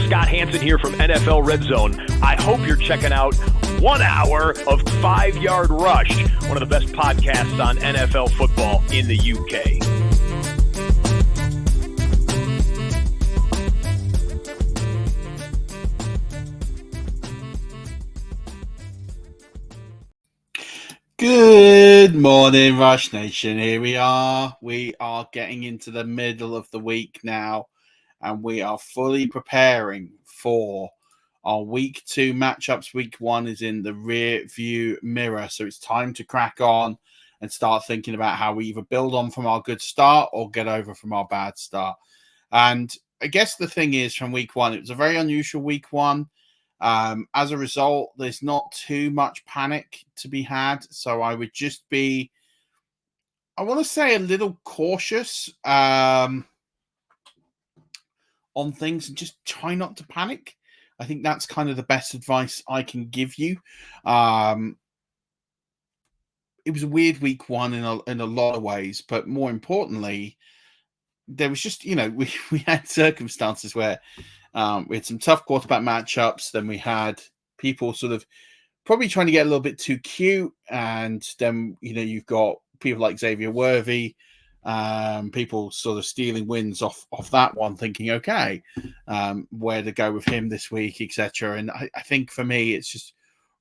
Scott Hansen here from NFL Red Zone. I hope you're checking out 1 hour of 5 Yard Rush, one of the best podcasts on NFL football in the UK. Good morning, Rush Nation. Here we are. We are getting into the middle of the week now, and we are fully preparing for our week 2 matchups. Week 1 is in the rear view mirror, so it's time to crack on and start thinking about how we either build on from our good start or get over from our bad start. And I guess the thing is, from week 1, it was a very unusual week 1. As a result, there's not too much panic to be had. So I would just be, I want to say, a little cautious on things and just try not to panic. I think that's kind of the best advice I can give you. It was a weird week 1 in a lot of ways, but more importantly, there was just, we had circumstances where we had some tough quarterback matchups. Then we had people sort of probably trying to get a little bit too cute. And then, you've got people like Xavier Worthy, people sort of stealing wins off that one, thinking, okay, where to go with him this week, etc. And I think for me, it's just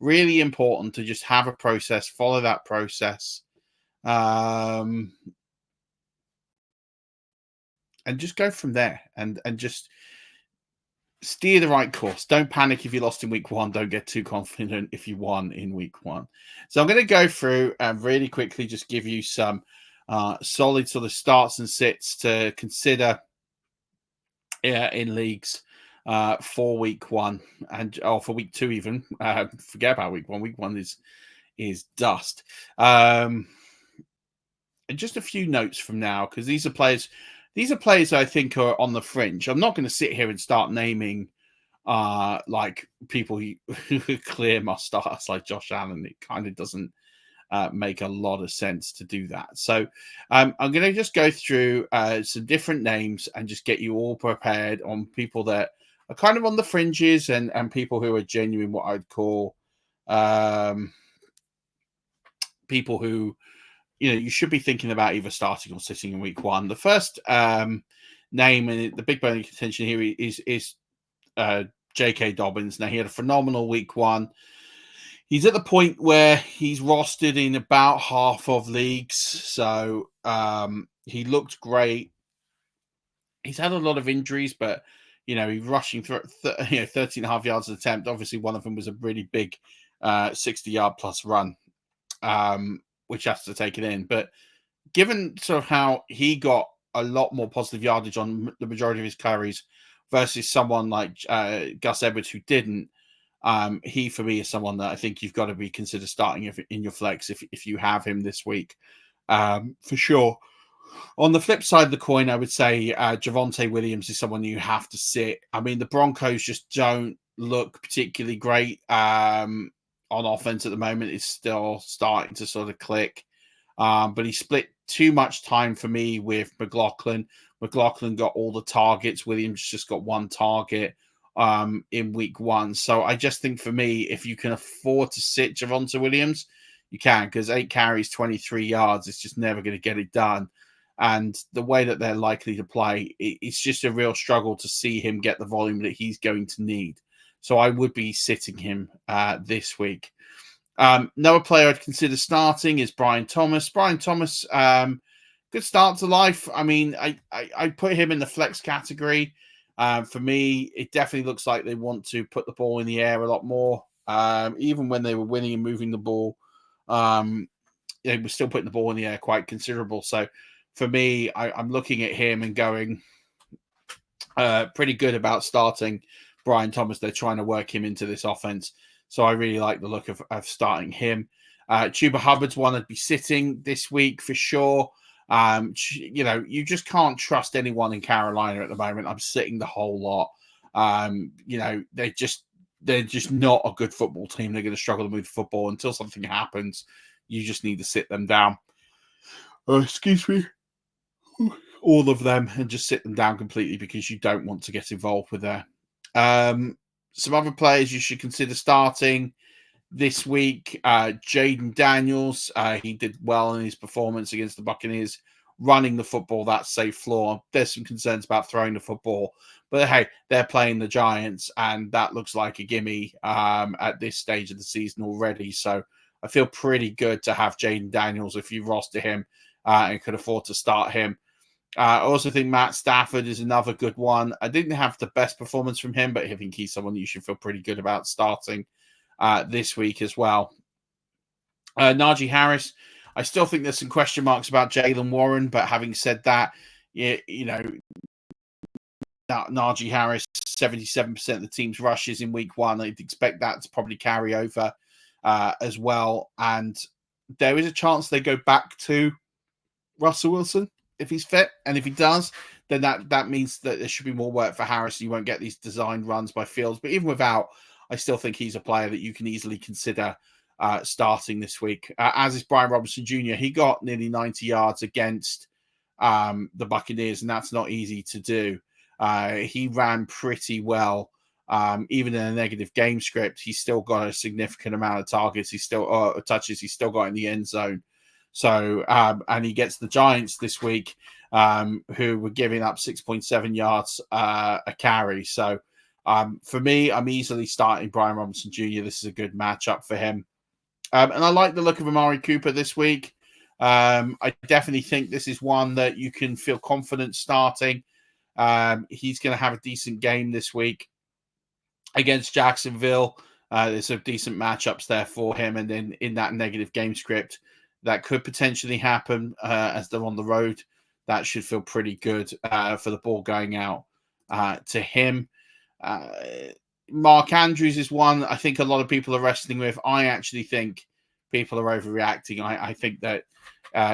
really important to just have a process, follow that process, and just go from there and just steer the right course. Don't panic if you lost in week 1. Don't get too confident if you won in week 1. So I'm going to go through and really quickly just give you some solid sort of starts and sits to consider in leagues for week 1 and for week 2 even. Forget about week 1. Week 1 is dust. And just a few notes from now, because these are players I think are on the fringe. I'm not going to sit here and start naming like people who clear must starts like Josh Allen. It kind of doesn't make a lot of sense to do that. So I'm going to just go through some different names and just get you all prepared on people that are kind of on the fringes and people who are genuine, what I'd call people who, you should be thinking about either starting or sitting in week 1. The first name and the big bone of contention here is J.K. Dobbins. Now, he had a phenomenal week 1. He's at the point where he's rostered in about half of leagues. So he looked great. He's had a lot of injuries, but, he's rushing through 13.5 yards an attempt. Obviously, one of them was a really big 60-yard plus run. Which has to take it in. But given sort of how he got a lot more positive yardage on the majority of his carries versus someone like Gus Edwards who didn't, he for me is someone that I think you've got to be consider starting in your flex if you have him this week, for sure. On the flip side of the coin, I would say Javonte Williams is someone you have to sit. I mean, the Broncos just don't look particularly great on offense at the moment. Is still starting to sort of click. But he split too much time for me with McLaughlin. McLaughlin got all the targets. Williams just got 1 target in week 1. So I just think for me, if you can afford to sit Javonte Williams, you can, because 8 carries, 23 yards, it's just never going to get it done. And the way that they're likely to play, it's just a real struggle to see him get the volume that he's going to need. So I would be sitting him this week. Another player I'd consider starting is Brian Thomas. Brian Thomas, good start to life. I mean, I put him in the flex category. For me, it definitely looks like they want to put the ball in the air a lot more. Even when they were winning and moving the ball, they were still putting the ball in the air quite considerable. So for me, I'm looking at him and going pretty good about starting Brian Thomas. They're trying to work him into this offense. So I really like the look of starting him. Chuba Hubbard's one I'd be sitting this week for sure. You just can't trust anyone in Carolina at the moment. I'm sitting the whole lot. They're just not a good football team. They're going to struggle to move the football until something happens. You just need to sit them down. Excuse me. All of them, and just sit them down completely because you don't want to get involved with their Some other players you should consider starting this week. Jaden Daniels, he did well in his performance against the Buccaneers, running the football, that safe floor. There's some concerns about throwing the football, but hey, they're playing the Giants, and that looks like a gimme at this stage of the season already. So I feel pretty good to have Jaden Daniels if you roster him and could afford to start him. I also think Matt Stafford is another good one. I didn't have the best performance from him, but I think he's someone you should feel pretty good about starting this week as well. Najee Harris, I still think there's some question marks about Jaylen Warren, but having said that, you know, Najee Harris, 77% of the team's rushes in week one. I'd expect that to probably carry over as well. And there is a chance they go back to Russell Wilson if he's fit. And if he does, then that means that there should be more work for Harris. You won't get these designed runs by Fields. But even without, I still think he's a player that you can easily consider starting this week. As is Brian Robinson Jr. He got nearly 90 yards against the Buccaneers, and that's not easy to do. He ran pretty well. Even in a negative game script, he's still got a significant amount of targets. He's still touches. He's still got in the end zone. So, and he gets the Giants this week, who were giving up 6.7 yards a carry. So, for me, I'm easily starting Brian Robinson Jr. This is a good matchup for him. And I like the look of Amari Cooper this week. I definitely think this is one that you can feel confident starting. He's going to have a decent game this week against Jacksonville. There's some decent matchups there for him. And then in that negative game script, that could potentially happen as they're on the road. That should feel pretty good for the ball going out to him. Mark Andrews is one I think a lot of people are wrestling with. I actually think people are overreacting. I think that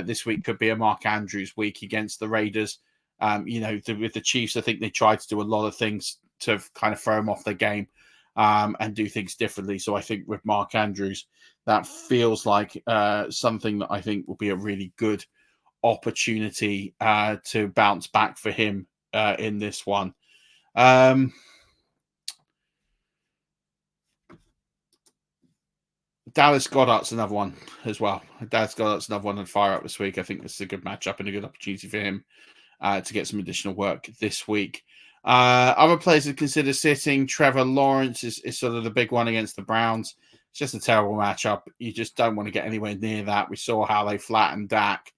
this week could be a Mark Andrews week against the Raiders. With the Chiefs, I think they tried to do a lot of things to kind of throw them off their game and do things differently. So I think with Mark Andrews, that feels like something that I think will be a really good opportunity to bounce back for him in this one. Dallas Goedert's another one as well. Dallas Goedert's another one on fire up this week. I think this is a good matchup and a good opportunity for him to get some additional work this week. Other players to consider sitting, Trevor Lawrence is sort of the big one against the Browns. It's just a terrible matchup. You just don't want to get anywhere near that. We saw how they flattened Dak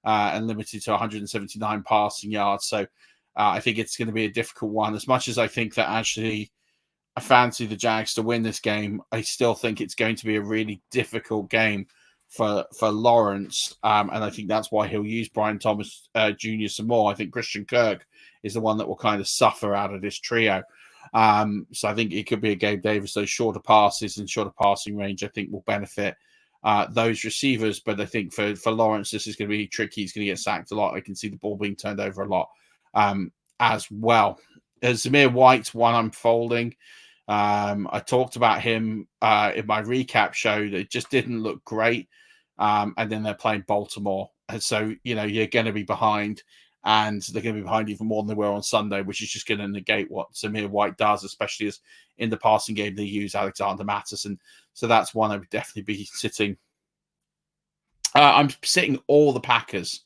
and limited to 179 passing yards. So I think it's going to be a difficult one. As much as I think that actually I fancy the Jags to win this game, I still think it's going to be a really difficult game for Lawrence. And I think that's why he'll use Brian Thomas Jr. some more. I think Christian Kirk is the one that will kind of suffer out of this trio. So I think it could be a Gabe Davis. Those shorter passes and shorter passing range, I think, will benefit those receivers. But I think for Lawrence, this is going to be tricky. He's going to get sacked a lot. I can see the ball being turned over a lot as well. Zamir White's one I'm folding. I talked about him in my recap show. That it just didn't look great. And then they're playing Baltimore. And so, you're going to be behind. And they're going to be behind even more than they were on Sunday, which is just going to negate what Zamir White does, especially as in the passing game they use Alexander Mattison. So that's one I would definitely be sitting. I'm sitting all the Packers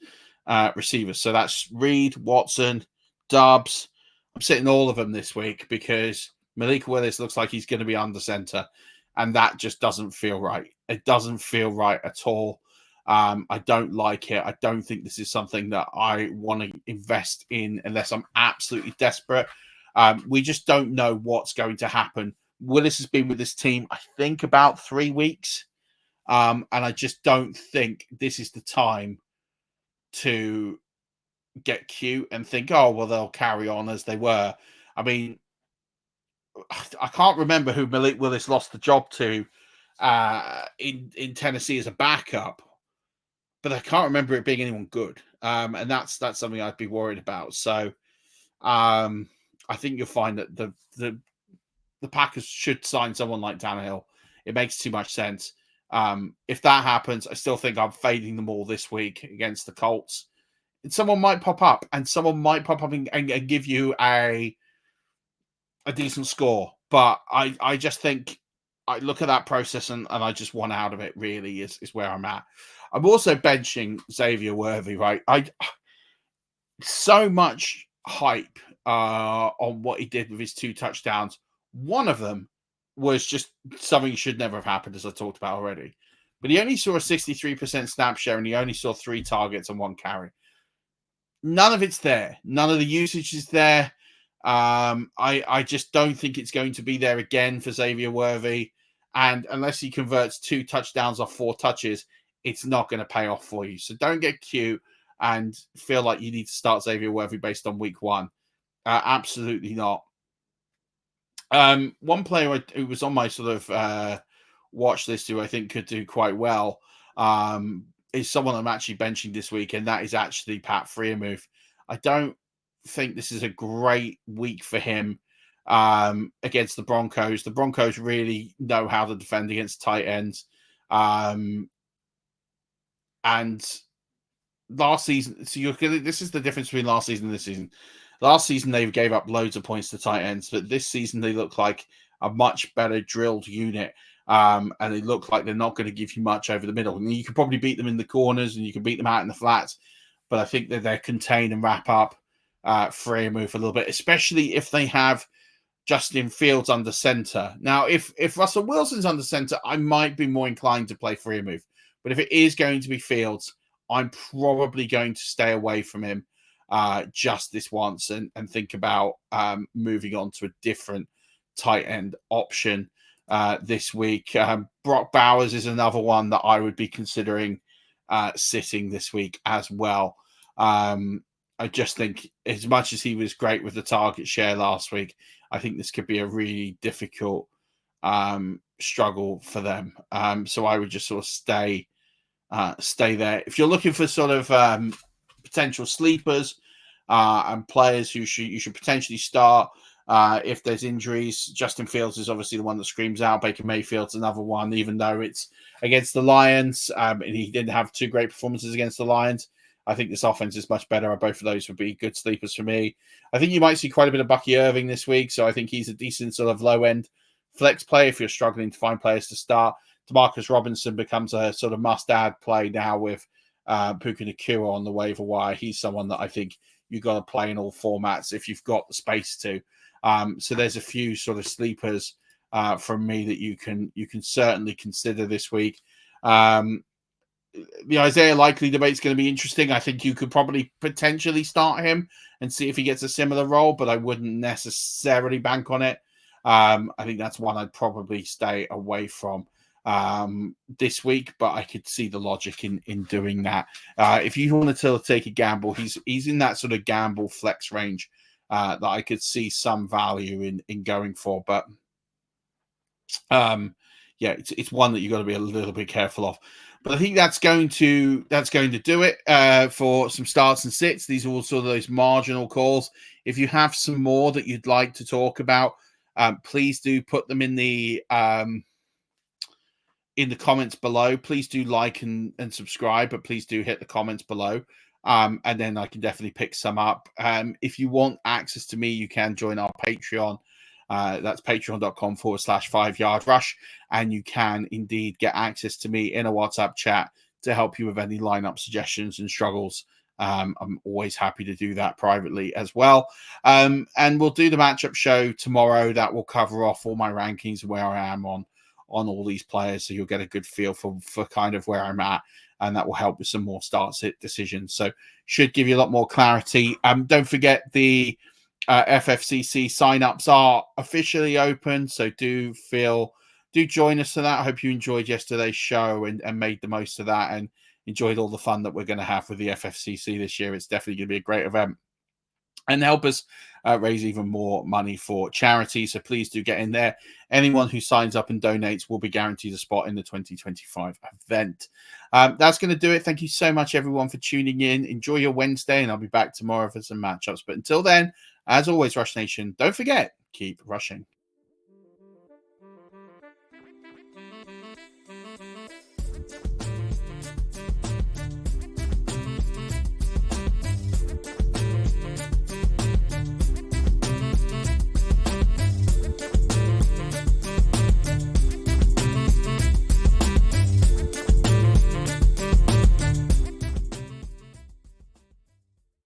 receivers. So that's Reed, Watson, Dobbs. I'm sitting all of them this week because Malik Willis looks like he's going to be under center. And that just doesn't feel right. It doesn't feel right at all. I don't like it. I don't think this is something that I want to invest in unless I'm absolutely desperate. We just don't know what's going to happen. Willis has been with this team, I think, about 3 weeks. And I just don't think this is the time to get cute and think, oh, well, they'll carry on as they were. I mean, I can't remember who Malik Willis lost the job to in Tennessee as a backup. But I can't remember it being anyone good. And that's something I'd be worried about. So I think you'll find that the Packers should sign someone like Tannehill. It makes too much sense. If that happens, I still think I'm fading them all this week against the Colts. And someone might pop up and give you a a decent score. But I just think I look at that process and I just want out of it, really, is where I'm at. I'm also benching Xavier Worthy, right? So much hype on what he did with his 2 touchdowns. One of them was just something should never have happened, as I talked about already. But he only saw a 63% snap share and he only saw 3 targets and 1 carry. None of it's there. None of the usage is there. I just don't think it's going to be there again for Xavier Worthy. And unless he converts 2 touchdowns off 4 touches, it's not going to pay off for you. So don't get cute and feel like you need to start Xavier Worthy based on week 1. Absolutely not. One player who was on my sort of watch list who I think could do quite well is someone I'm actually benching this week, and that is actually Pat Freiermuth. I don't think this is a great week for him against the Broncos. The Broncos really know how to defend against tight ends. And last season, so this is the difference between last season and this season. Last season, they gave up loads of points to tight ends, but this season they look like a much better drilled unit. And they look like they're not going to give you much over the middle. And you can probably beat them in the corners and you can beat them out in the flats, but I think that they contain and wrap up Freiermuth a little bit, especially if they have Justin Fields under center. Now, if Russell Wilson's under center, I might be more inclined to play Freiermuth. But if it is going to be Fields, I'm probably going to stay away from him just this once and think about moving on to a different tight end option this week. Brock Bowers is another one that I would be considering sitting this week as well. I just think as much as he was great with the target share last week, I think this could be a really difficult struggle for them. So I would just sort of stay there. If you're looking for sort of potential sleepers and players who you should potentially start if there's injuries, Justin Fields is obviously the one that screams out. Baker Mayfield's another one, even though it's against the Lions and he didn't have 2 great performances against the Lions. I think this offense is much better. Both of those would be good sleepers for me. I think you might see quite a bit of Bucky Irving this week, so I think he's a decent sort of low-end flex play if you're struggling to find players to start. DeMarcus Robinson becomes a sort of must-add play now with Puka Nacua on the waiver wire. He's someone that I think you've got to play in all formats if you've got the space to. So there's a few sort of sleepers from me that you can certainly consider this week. The Isaiah Likely debate is going to be interesting. I think you could probably potentially start him and see if he gets a similar role, but I wouldn't necessarily bank on it. I think that's one I'd probably stay away from this week, but I could see the logic in doing that. If you wanted to take a gamble, he's in that sort of gamble flex range that I could see some value in going for, but yeah, it's one that you've got to be a little bit careful of. But I think that's going to do it for some starts and sits. These are all sort of those marginal calls. If you have some more that you'd like to talk about, please do put them in the comments below. Please do like and subscribe, but please do hit the comments below. And then I can definitely pick some up. If you want access to me, you can join our Patreon. That's patreon.com/5yard rush. And you can indeed get access to me in a WhatsApp chat to help you with any lineup suggestions and struggles. I'm always happy to do that privately as well. And we'll do the matchup show tomorrow. That will cover off all my rankings, where I am on all these players. So you'll get a good feel for kind of where I'm at. And that will help with some more start-sit decisions. So should give you a lot more clarity. Don't forget the FFCC sign-ups are officially open. So do join us for that. I hope you enjoyed yesterday's show and made the most of that and enjoyed all the fun that we're going to have with the FFCC this year. It's definitely going to be a great event and help us raise even more money for charity. So please do get in there. Anyone who signs up and donates will be guaranteed a spot in the 2025 event. That's going to do it. Thank you so much, everyone, for tuning in. Enjoy your Wednesday, and I'll be back tomorrow for some matchups. But until then, as always, Rush Nation, don't forget, keep rushing.